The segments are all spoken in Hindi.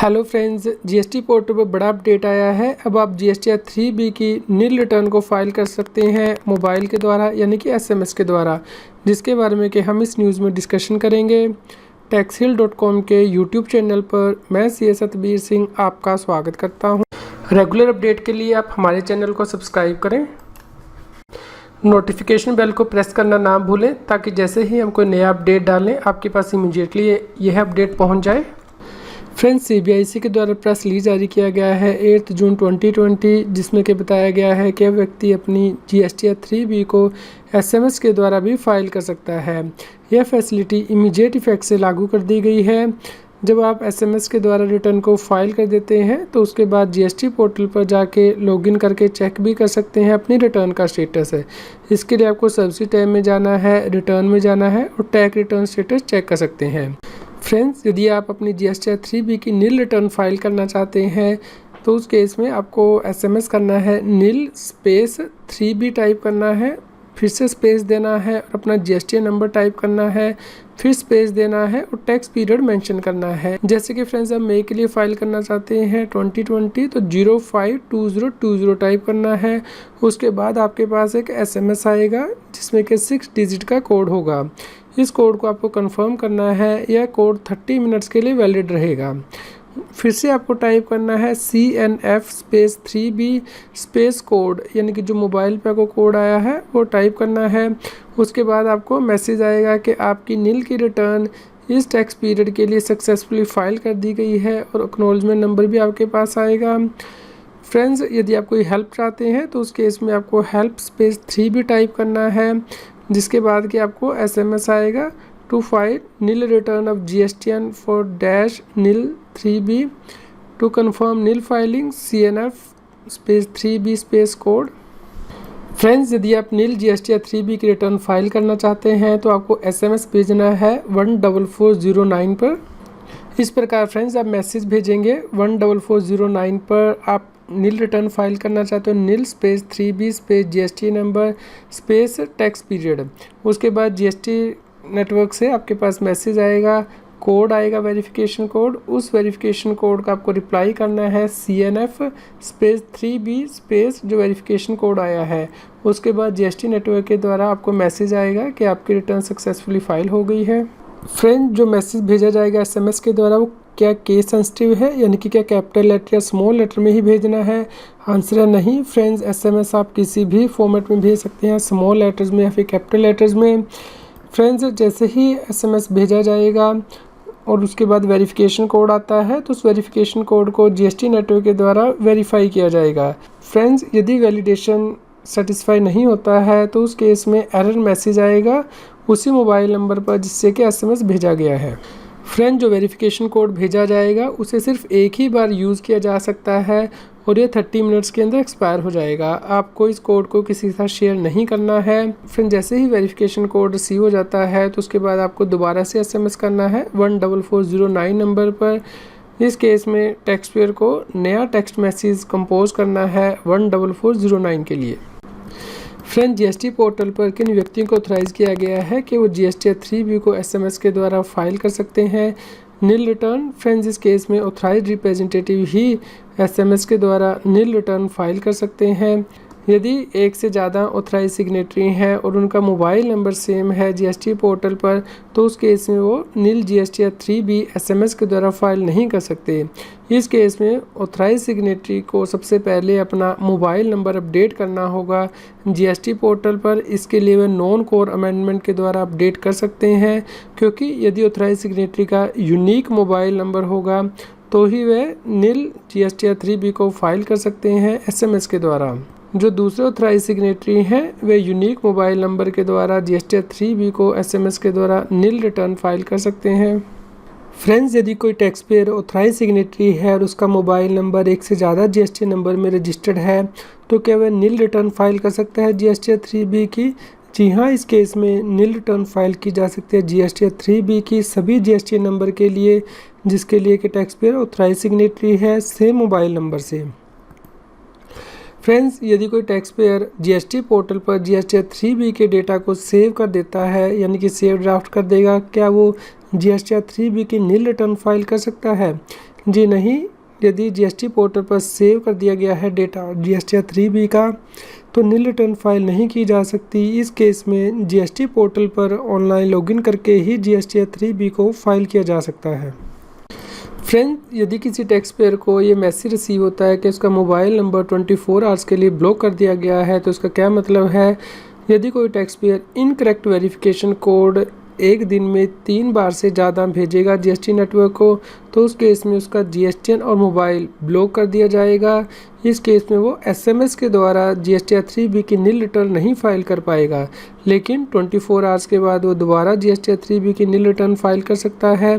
हेलो फ्रेंड्स, जीएसटी पोर्टल पर बड़ा अपडेट आया है। अब आप जीएसटी 3B की नील रिटर्न को फाइल कर सकते हैं मोबाइल के द्वारा यानी कि एसएमएस के द्वारा, जिसके बारे में कि हम इस न्यूज़ में डिस्कशन करेंगे। taxhill.com के यूट्यूब चैनल पर मैं सी सतबीर सिंह आपका स्वागत करता हूं। रेगुलर अपडेट के लिए आप हमारे चैनल को सब्सक्राइब करें, नोटिफिकेशन बेल को प्रेस करना ना भूलें ताकि जैसे ही हम कोई नया अपडेट डालें आपके पास इमीडिएटली यह अपडेट पहुंच जाए। फ्रेंड्स, सीबीआईसी के द्वारा प्रेस रिलीज जारी किया गया है 8 जून 2020, जिसमें कि बताया गया है कि व्यक्ति अपनी जीएसटी 3B को एसएमएस के द्वारा भी फाइल कर सकता है। यह फैसिलिटी इमीडिएट इफेक्ट से लागू कर दी गई है। जब आप एसएमएस के द्वारा रिटर्न को फाइल कर देते हैं तो उसके बाद जीएसटी पोर्टल पर जाके लॉगिन करके चेक भी कर सकते हैं अपनी रिटर्न का स्टेटस है। इसके लिए आपको सब्सिडी टैब में जाना है, रिटर्न में जाना है और टैग रिटर्न स्टेटस चेक कर सकते हैं। फ्रेंड्स, यदि आप अपनी जीएसटी 3B की नील रिटर्न फाइल करना चाहते हैं तो उस केस में आपको एसएमएस करना है, नील स्पेस 3B टाइप करना है, फिर से स्पेस देना है और अपना जीएसटी नंबर टाइप करना है, फिर स्पेस देना है और टैक्स पीरियड मेंशन करना है। जैसे कि फ्रेंड्स, आप मई के लिए फाइल करना चाहते हैं 2020 तो 052020 टाइप करना है। उसके बाद आपके पास एक एसएमएस आएगा जिसमें कि 6 डिजिट का कोड होगा। इस कोड को आपको कंफर्म करना है। यह कोड 30 मिनट्स के लिए वैलिड रहेगा। फिर से आपको टाइप करना है CNF space 3B space code, यानी कि जो मोबाइल पे आपको कोड आया है वो टाइप करना है। उसके बाद आपको मैसेज आएगा कि आपकी नील की रिटर्न इस टैक्स पीरियड के लिए सक्सेसफुली फाइल कर दी गई है और एक्नॉलेजमेंट नंबर भी आपके पास आएगा। फ्रेंड्स, यदि आप कोई हेल्प चाहते हैं तो उस केस में आपको हेल्प स्पेस 3B टाइप करना है, जिसके बाद कि आपको एसएमएस आएगा to file nil return of GSTN for dash nil 3B to confirm nil filing CNF space 3B space code. Friends, यदि आप नील GST 3B की रिटर्न फाइल करना चाहते हैं तो आपको एसएमएस भेजना है 14409 पर। इस प्रकार फ्रेंड्स, आप मैसेज भेजेंगे 14409 पर। आप नील रिटर्न फाइल करना चाहते हो, nil space 3B space GST number space tax period. उसके बाद GST नेटवर्क से आपके पास मैसेज आएगा, कोड आएगा, वेरिफिकेशन कोड। उस वेरिफिकेशन कोड का आपको रिप्लाई करना है CNF स्पेस 3B स्पेस जो वेरिफिकेशन कोड आया है। उसके बाद GST नेटवर्क के द्वारा आपको मैसेज आएगा कि आपकी रिटर्न सक्सेसफुली फाइल हो गई है। फ्रेंड, जो मैसेज भेजा जाएगा एसएमएस के द्वारा वो क्या केस सेंसिटिव है, यानी कि क्या कैपिटल लेटर या स्मॉल लेटर में ही भेजना है? आंसर है नहीं। फ्रेंड्स, एसएमएस आप किसी भी फॉर्मेट में भेज सकते हैं, स्मॉल लेटर्स में या फिर कैपिटल लेटर्स में। फ्रेंड्स, जैसे ही एसएमएस भेजा जाएगा और उसके बाद वेरिफिकेशन कोड आता है तो उस वेरिफिकेशन कोड को जीएसटी नेटवर्क के द्वारा वेरीफाई किया जाएगा। फ्रेंड्स, यदि वैलिडेशन सेटिस्फाई नहीं होता है तो उस केस में एरर मैसेज आएगा उसी मोबाइल नंबर पर जिससे कि एसएमएस भेजा गया है। फ्रेंड, जो वेरिफिकेशन कोड भेजा जाएगा उसे सिर्फ एक ही बार यूज़ किया जा सकता है और ये 30 मिनट्स के अंदर एक्सपायर हो जाएगा। आपको इस कोड को किसी के साथ शेयर नहीं करना है। फ्रेंड, जैसे ही वेरिफिकेशन कोड रिसीव हो जाता है तो उसके बाद आपको दोबारा से एसएमएस करना है 14409 नंबर पर। इस केस में टैक्स पेयर को नया टेक्स्ट मैसेज कंपोज करना है 14409 के लिए। फ्रेंड, जीएसटी पोर्टल पर किन व्यक्तियों को ऑथराइज़ किया गया है कि वो जीएसटी 3B को एसएमएस के द्वारा फाइल कर सकते हैं नील रिटर्न? फ्रेंड्स, इस केस में ऑथराइज्ड रिप्रेजेंटेटिव ही एसएमएस के द्वारा नील रिटर्न फाइल कर सकते हैं। यदि एक से ज़्यादा ऑथराइज सिग्नेटरी हैं और उनका मोबाइल नंबर सेम है जीएसटी पोर्टल पर तो उस केस में वो नील जीएसटी 3B एसएमएस के द्वारा फाइल नहीं कर सकते। इस केस में ऑथराइज सिग्नेटरी को सबसे पहले अपना मोबाइल नंबर अपडेट करना होगा जीएसटी पोर्टल पर। इसके लिए वे नॉन कोर अमेंडमेंट के द्वारा अपडेट कर सकते हैं, क्योंकि यदि ऑथराइज सिग्नेटरी का यूनिक मोबाइल नंबर होगा तो ही वे नील जीएसटी 3B को फाइल कर सकते हैं एसएमएस के द्वारा। जो दूसरे ऑथराइज सिग्नेटरी हैं वे यूनिक मोबाइल नंबर के द्वारा जीएसटी 3B को एसएमएस के द्वारा नील रिटर्न फाइल कर सकते हैं। फ्रेंड्स, यदि कोई टैक्स पेयर ऑथराइज सिग्नेटरी है और उसका मोबाइल नंबर एक से ज़्यादा जीएसटी नंबर में रजिस्टर्ड है तो क्या वह नील रिटर्न फाइल कर सकता है जीएसटी 3B की? जी हाँ, इस केस में नील रिटर्न फाइल की जा सकती है जीएसटी 3B की सभी जीएसटी नंबर के लिए जिसके लिए कि टैक्स पेयर ऑथराइज सिग्नेटरी है सेम मोबाइल नंबर से। फ्रेंड्स, यदि कोई टैक्स पेयर जीएसटी पोर्टल पर जीएसटी 3B के डेटा को सेव कर देता है, यानी कि सेव ड्राफ्ट कर देगा, क्या वो जीएसटी 3B की नील रिटर्न फाइल कर सकता है? जी नहीं, यदि जीएसटी पोर्टल पर सेव कर दिया गया है डेटा जीएसटी 3B का तो नील रिटर्न फाइल नहीं की जा सकती। इस केस में जीएसटी पोर्टल पर ऑनलाइन लॉगिन करके ही जीएसटी 3B को फाइल किया जा सकता है। फ्रेंड, यदि किसी टैक्स पेयर को ये मैसेज रिसीव होता है कि उसका मोबाइल नंबर 24 आवर्स के लिए ब्लॉक कर दिया गया है, तो उसका क्या मतलब है? यदि कोई tax payer incorrect verification code एक दिन में 3 बार से ज़्यादा भेजेगा जीएसटी नेटवर्क को, तो उस केस में उसका जीएसटीएन और मोबाइल ब्लॉक कर दिया जाएगा। इस केस में वो एसएमएस के द्वारा जीएसटी 3B की नील रिटर्न नहीं फाइल कर पाएगा, लेकिन 24 आवर्स के बाद वो दोबारा जीएसटी 3B की नील रिटर्न फाइल कर सकता है,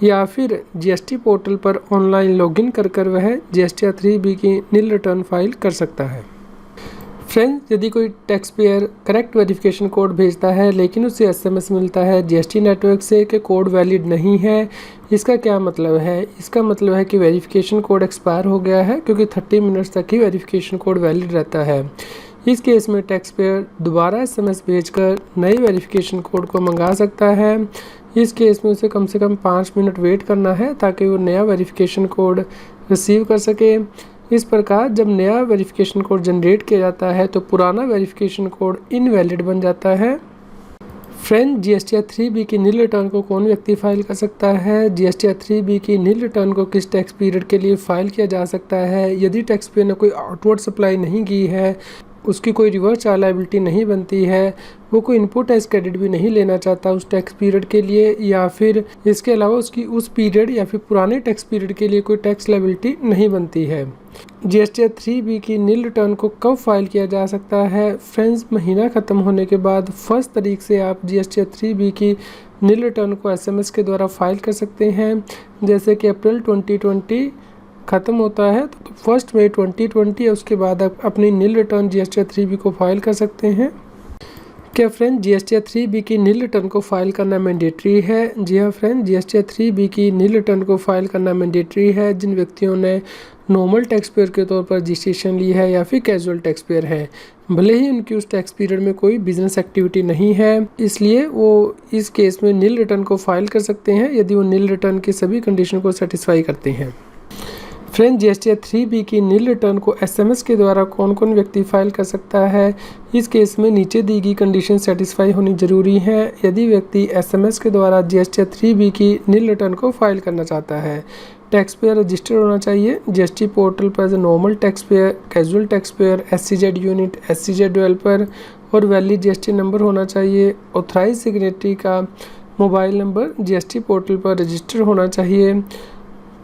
या फिर जीएसटी पोर्टल पर ऑनलाइन लॉगिन कर वह जीएसटी 3B की नील रिटर्न फाइल कर सकता है। फ्रेंड्स, यदि कोई tax payer correct verification code भेजता है लेकिन उसे एसएमएस मिलता है जीएसटी नेटवर्क से कि कोड वैलिड नहीं है, इसका क्या मतलब है? इसका मतलब है कि वेरिफिकेशन कोड एक्सपायर हो गया है, क्योंकि 30 मिनट्स तक ही वेरिफिकेशन कोड वैलिड रहता है। इस केस में टैक्स पेयर दोबारा एसएमएस भेजकर नए वेरिफिकेशन कोड को मंगा सकता है। इस केस में उसे कम से कम 5 मिनट वेट करना है ताकि वो नया वेरिफिकेशन कोड रिसीव कर सके। इस प्रकार जब नया वेरिफिकेशन कोड जनरेट किया जाता है तो पुराना वेरिफिकेशन कोड इनवैलिड बन जाता है। फ्रेंड, जीएसटी 3B की नील रिटर्न को कौन व्यक्ति फाइल कर सकता है? जीएसटी 3B की नील रिटर्न को किस टैक्स पीरियड के लिए फाइल किया जा सकता है? यदि टैक्स पेयर ने कोई आउटवर्ड सप्लाई नहीं की है, उसकी कोई रिवर्स चार्ज लायबिलिटी नहीं बनती है, वो कोई इनपुट टैक्स क्रेडिट भी नहीं लेना चाहता उस टैक्स पीरियड के लिए, या फिर इसके अलावा उसकी उस पीरियड या फिर पुराने टैक्स पीरियड के लिए कोई टैक्स लायबिलिटी नहीं बनती है। जीएसटी 3B की नील रिटर्न को कब फाइल किया जा सकता है? फ्रेंड्स, महीना ख़त्म होने के बाद 1 तारीख से आप जीएसटी 3B की नील रिटर्न को एसएमएस के द्वारा फाइल कर सकते हैं। जैसे कि अप्रैल 2020 ख़त्म होता है तो 1 मई 2020 उसके बाद आप अपनी नील रिटर्न जीएसटी 3B को फाइल कर सकते हैं। क्या फ्रेंड, जीएसटी 3B की नील रिटर्न को फाइल करना मैंडेटरी है? जी हाँ फ्रेंड, जीएसटी 3B की नील रिटर्न को फाइल करना मैंडेटरी है जिन व्यक्तियों ने नॉर्मल टैक्स पेयर के तौर पर रजिस्ट्रेशन ली है या फिर कैजुअल टैक्स पेयर है, भले ही उनकी उस टैक्स पीरियड में कोई बिजनेस एक्टिविटी नहीं है, इसलिए वो इस केस में नील रिटर्न को फाइल कर सकते हैं यदि वो नील रिटर्न की सभी कंडीशन को सेटिस्फाई करते हैं। फ्रेंड, जीएसटी 3B की नील रिटर्न को एसएमएस के द्वारा कौन कौन व्यक्ति फाइल कर सकता है? इस केस में नीचे दी गई कंडीशन सेटिस्फाई होनी जरूरी है। यदि व्यक्ति एसएमएस के द्वारा जीएसटी 3B की नील रिटर्न को फाइल करना चाहता है, टैक्स पेयर रजिस्टर्ड होना चाहिए जीएसटी पोर्टल पर as a normal tax payer, casual tax payer, SEZ unit, SEZ developer और वैलिड जीएसटी नंबर होना चाहिए। ऑथराइज सिग्नेटरी का मोबाइल नंबर जीएसटी पोर्टल पर रजिस्टर होना चाहिए।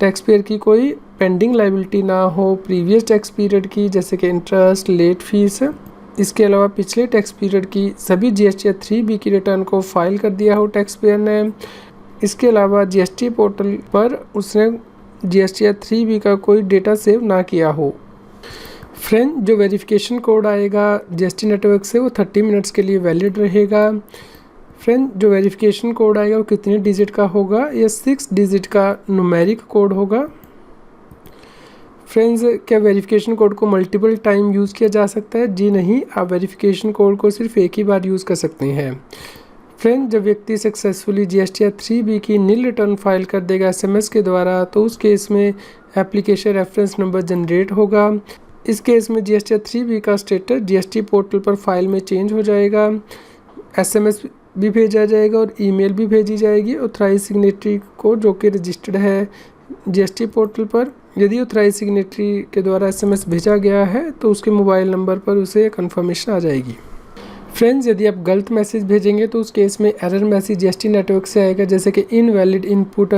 टैक्स पेयर की कोई पेंडिंग लायबिलिटी ना हो प्रीवियस टैक्स पीरियड की, जैसे कि इंटरेस्ट, लेट फीस। इसके अलावा पिछले टैक्स पीरियड की सभी जीएसटी 3B की रिटर्न को फाइल कर दिया हो टैक्स पेयर ने। इसके अलावा जीएसटी पोर्टल पर उसने जीएसटी 3B का कोई डेटा सेव ना किया हो। फ्रेंड, जो वेरिफिकेशन कोड आएगा जीएसटी नेटवर्क से वो 30 मिनट्स के लिए वैलिड रहेगा। फ्रेंड, जो वेरिफिकेशन कोड आएगा वो कितने डिजिट का होगा? ये 6 डिजिट का न्यूमेरिक कोड होगा। फ्रेंड्स, क्या वेरिफिकेशन कोड को मल्टीपल टाइम यूज़ किया जा सकता है? जी नहीं, आप वेरिफिकेशन कोड को सिर्फ एक ही बार यूज़ कर सकते हैं। फ्रेंड, जब व्यक्ति सक्सेसफुली जीएसटी 3B की नील रिटर्न फाइल कर देगा एसएमएस के द्वारा, तो उस केस में एप्लीकेशन रेफरेंस नंबर जनरेट होगा। इस केस में जीएसटी 3B का स्टेटस जीएसटी पोर्टल पर फाइल में चेंज हो जाएगा, एसएमएस भी भेजा जाएगा और ईमेल भी भेजी जाएगी ऑथराइज सिग्नेटरी को, जो कि रजिस्टर्ड है जीएसटी पोर्टल पर। यदि ऑथराइज सिग्नेटरी के द्वारा एसएमएस भेजा गया है तो उसके मोबाइल नंबर पर उसे कंफर्मेशन आ जाएगी। फ्रेंड्स, यदि आप गलत मैसेज भेजेंगे तो उस केस में एरर मैसेज जीएसटी नेटवर्क से आएगा, जैसे कि इनवैलिड इनपुट,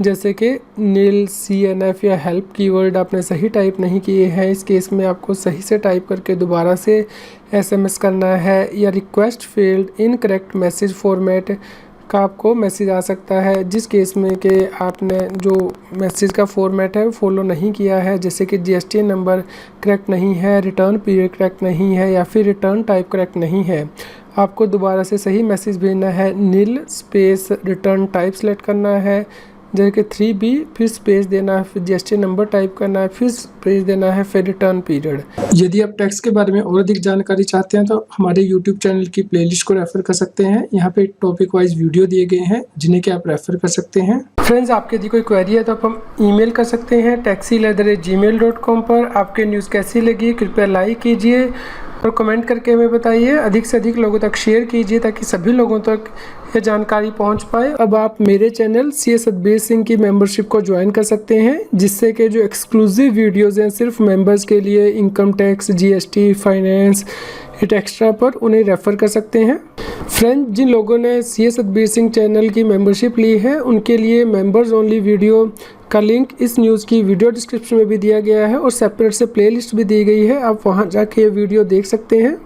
जैसे कि नील, CNF या हेल्प कीवर्ड आपने सही टाइप नहीं किए हैं। इस केस में आपको सही से टाइप करके दोबारा से एसएमएस करना है, या request failed, incorrect message format का आपको मैसेज आ सकता है, जिस केस में कि आपने जो मैसेज का फॉर्मेट है वो फॉलो नहीं किया है, जैसे कि जीएसटी नंबर करेक्ट नहीं है, रिटर्न पीरियड करेक्ट नहीं है या फिर रिटर्न टाइप करेक्ट नहीं है। आपको दोबारा से सही मैसेज भेजना है, नील स्पेस रिटर्न टाइप सेलेक्ट करना है, जैसे कि 3B, फिर स्पेस देना है, फिर GST नंबर टाइप करना है, फिर स्पेस देना है, फिर रिटर्न पीरियड। यदि आप टैक्स के बारे में और अधिक जानकारी चाहते हैं तो हमारे YouTube चैनल की प्लेलिस्ट को रेफर कर सकते हैं। यहाँ पे टॉपिक वाइज वीडियो दिए गए हैं जिन्हें कि आप रेफर कर सकते हैं। फ्रेंड्स, आपके यदि कोई क्वेरी है तो आप हम ईमेल कर सकते हैं taxil@gmail.com पर। आपके न्यूज़ कैसी लगी कृपया लाइक कीजिए और कमेंट करके हमें बताइए। अधिक से अधिक लोगों तक शेयर कीजिए ताकि सभी लोगों तक ये जानकारी पहुंच पाए। अब आप मेरे चैनल CS सतबीर सिंह की मेंबरशिप को ज्वाइन कर सकते हैं, जिससे कि जो एक्सक्लूसिव वीडियोस हैं सिर्फ मेंबर्स के लिए, income tax, GST, finance, hit extra पर, उन्हें रेफ़र कर सकते हैं। फ्रेंड, जिन लोगों ने CS सतबीर सिंह चैनल की मेंबरशिप ली है उनके लिए मेंबर्स ओनली वीडियो का लिंक इस न्यूज़ की वीडियो डिस्क्रिप्शन में भी दिया गया है और सेपरेट से प्लेलिस्ट भी दी गई है। आप वहां जाके ये वीडियो देख सकते हैं।